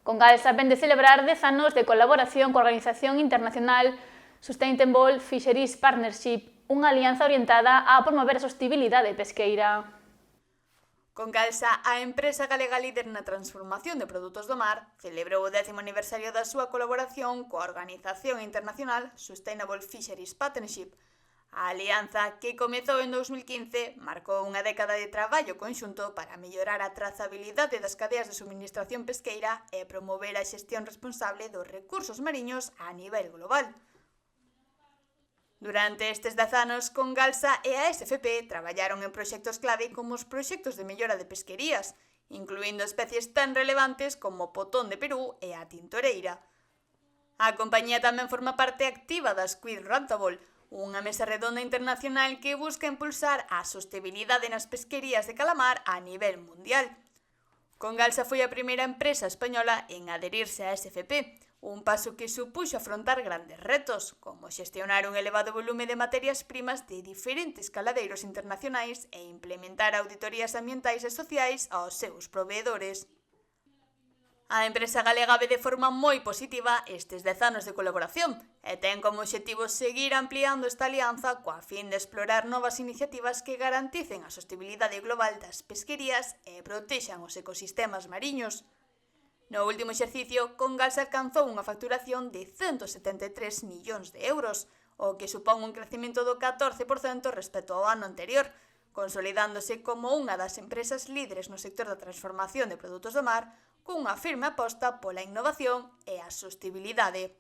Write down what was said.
Congalsa vén de celebrar 10 anos de colaboración coa organización internacional Sustainable Fisheries Partnership, unha alianza orientada a promover a sostenibilidade pesqueira. Congalsa, a empresa galega líder na transformación de produtos do mar, celebrou o 10º aniversario da súa colaboración coa organización internacional Sustainable Fisheries Partnership. A alianza, que comezou en 2015, marcou unha década de traballo conxunto para mellorar a trazabilidade das cadeas de suministración pesqueira e promover a xestión responsable dos recursos mariños a nivel global. Durante estes 10 anos, Congalsa e a SFP traballaron en proxectos clave como os proxectos de mellora de pesquerías, incluindo especies tan relevantes como o potón de Perú e a tintoreira. A compañía tamén forma parte activa da Squid Roundtable, unha mesa redonda internacional que busca impulsar a sostenibilidade nas pesquerías de calamar a nivel mundial. Congalsa foi a primeira empresa española en adherirse á SFP, un paso que supuxo afrontar grandes retos, como xestionar un elevado volume de materias primas de diferentes caladeiros internacionais e implementar auditorías ambientais e sociais aos seus proveedores. A empresa galega ve de forma moi positiva estes 10 anos de colaboración e ten como obxectivo seguir ampliando esta alianza coa fin de explorar novas iniciativas que garanticen a sostenibilidade global das pesquerías e protexan os ecosistemas mariños. No último exercicio, Congalsa alcanzou unha facturación de 173 millóns de euros, o que supón un crecemento do 14% respecto ao ano anterior, consolidándose como unha das empresas líderes no sector da transformación de produtos do mar, cunha firme aposta pola innovación e a sostenibilidade.